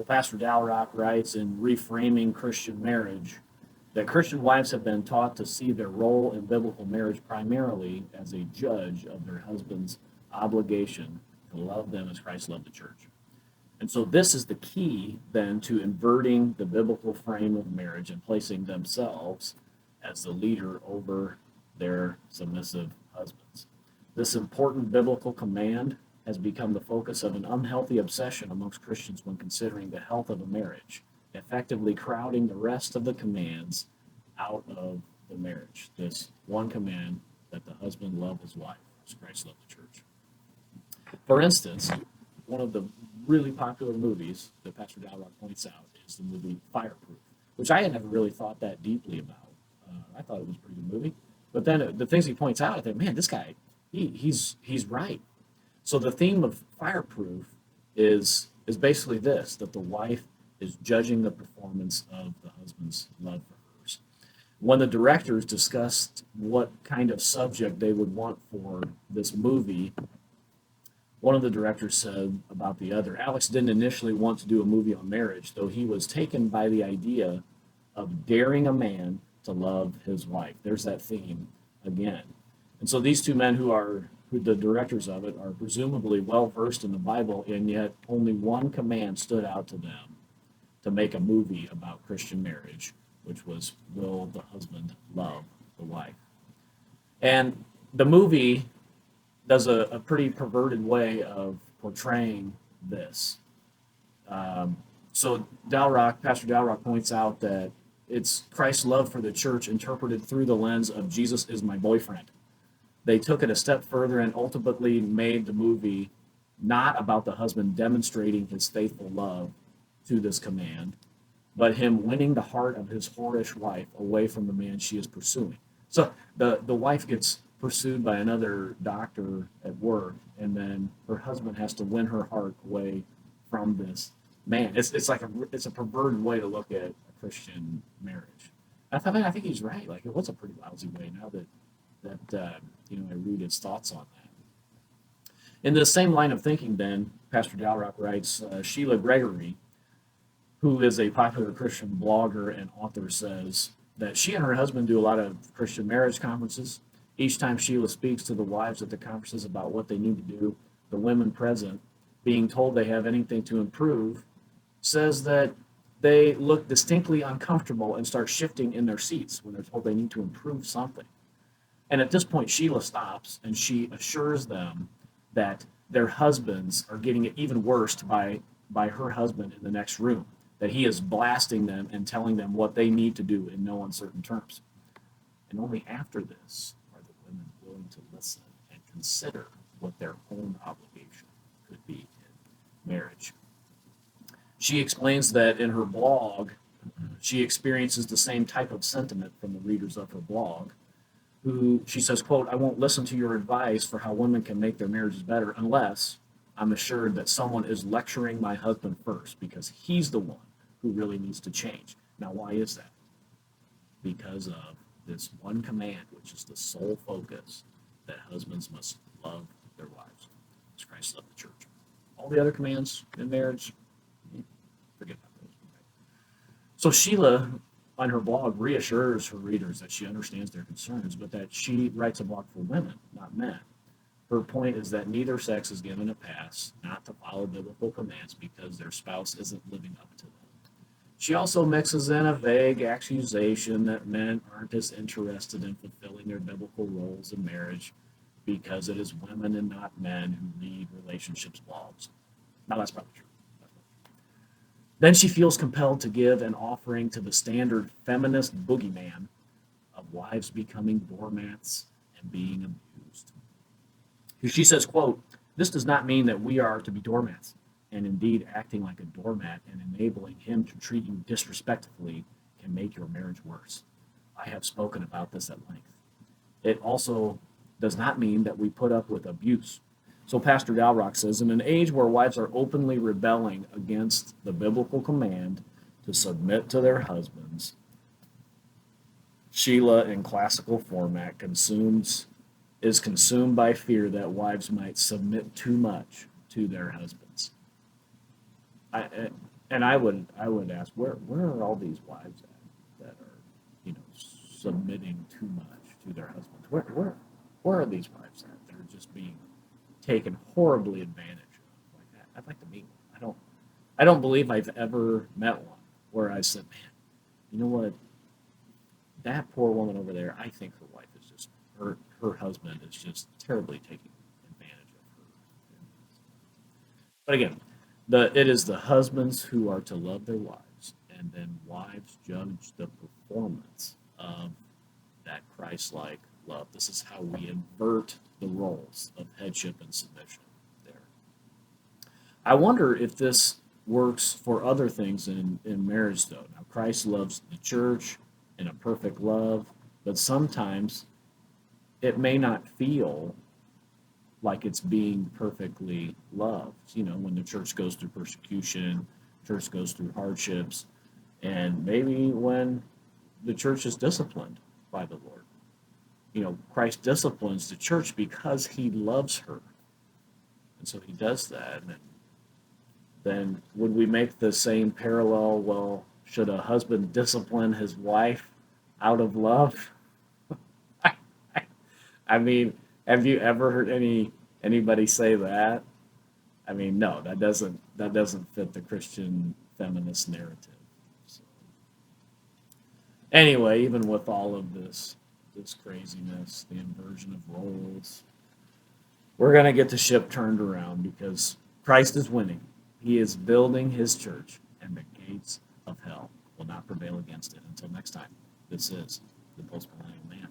Pastor Dalrock writes in Reframing Christian Marriage that Christian wives have been taught to see their role in biblical marriage primarily as a judge of their husband's obligation to love them as Christ loved the church. And so this is the key then to inverting the biblical frame of marriage and placing themselves as the leader over their submissive husbands. This important biblical command has become the focus of an unhealthy obsession amongst Christians when considering the health of a marriage, effectively crowding the rest of the commands out of the marriage. This one command that the husband love his wife as Christ loved the church. For instance, one of the really popular movies that Pastor Dalrock points out is the movie Fireproof, which I had never really thought that deeply about. I thought it was a pretty good movie. But then the things he points out, I think, man, this guy, he's right. So the theme of Fireproof is basically this, that the wife is judging the performance of the husband's love for hers. When the directors discussed what kind of subject they would want for this movie, one of the directors said about the other, Alex didn't initially want to do a movie on marriage, though he was taken by the idea of daring a man to love his wife. There's that theme again. And so these two men who the directors of it are presumably well versed in the Bible, and yet only one command stood out to them to make a movie about Christian marriage, which was, will the husband love the wife? And the movie does a pretty perverted way of portraying this. So Pastor Dalrock points out that it's Christ's love for the church interpreted through the lens of Jesus is my boyfriend. They took it a step further and ultimately made the movie not about the husband demonstrating his faithful love to this command, but him winning the heart of his whorish wife away from the man she is pursuing. So the wife gets pursued by another doctor at work, and then her husband has to win her heart away from this man. It's like it's a perverted way to look at a Christian marriage. I thought, man, I think he's right. Like, it was a pretty lousy way. Now that I read his thoughts on that. In the same line of thinking, then Pastor Dalrock writes, Sheila Gregory, who is a popular Christian blogger and author, says that she and her husband do a lot of Christian marriage conferences. Each time Sheila speaks to the wives at the conferences about what they need to do, the women present, being told they have anything to improve, says that they look distinctly uncomfortable and start shifting in their seats when they're told they need to improve something. And at this point, Sheila stops and she assures them that their husbands are getting it even worse by her husband in the next room, that he is blasting them and telling them what they need to do in no uncertain terms. And only after this are the women willing to listen and consider what their own obligation could be in marriage. She explains that in her blog, she experiences the same type of sentiment from the readers of her blog, who she says, quote, I won't listen to your advice for how women can make their marriages better unless I'm assured that someone is lecturing my husband first, because he's the one who really needs to change. Now, why is that? Because of this one command, which is the sole focus, that husbands must love their wives as Christ loved the church. All the other commands in marriage, forget about those. So Sheila, on her blog, reassures her readers that she understands their concerns, but that she writes a blog for women, not men. Her point is that neither sex is given a pass not to follow biblical commands because their spouse isn't living up to them. She also mixes in a vague accusation that men aren't as interested in fulfilling their biblical roles in marriage because it is women and not men who read relationships blogs. Now, that's probably true. Then she feels compelled to give an offering to the standard feminist boogeyman of wives becoming doormats and being abused. She says, quote, this does not mean that we are to be doormats, and indeed acting like a doormat and enabling him to treat you disrespectfully can make your marriage worse. I have spoken about this at length. It also does not mean that we put up with abuse. So Pastor Dalrock says, in an age where wives are openly rebelling against the biblical command to submit to their husbands, Sheila, in classical format, is consumed by fear that wives might submit too much to their husbands. And I would ask, where are all these wives at that are, submitting too much to their husbands? Where are these wives at that are just being taken horribly advantage of? Like, I'd like to meet one. I don't believe I've ever met one where I said, man, you know what? That poor woman over there, I think her wife is just her husband is just terribly taking advantage of her. But again, it is the husbands who are to love their wives, and then wives judge the performance of that Christ-like love. This is how we invert the roles of headship and submission there. I wonder if this works for other things in marriage, though. Now, Christ loves the church in a perfect love, but sometimes it may not feel like it's being perfectly loved. When the church goes through persecution, church goes through hardships, and maybe when the church is disciplined by the Lord. Christ disciplines the church because he loves her. And so he does that. And then would we make the same parallel? Well, should a husband discipline his wife out of love? I mean, have you ever heard anybody say that? I mean, no, that doesn't fit the Christian feminist narrative. So, anyway, even with all of this craziness, the inversion of roles, we're gonna get the ship turned around because Christ is winning. He is building his church, and the gates of hell will not prevail against it. Until next time, this is the Postmillennial Man.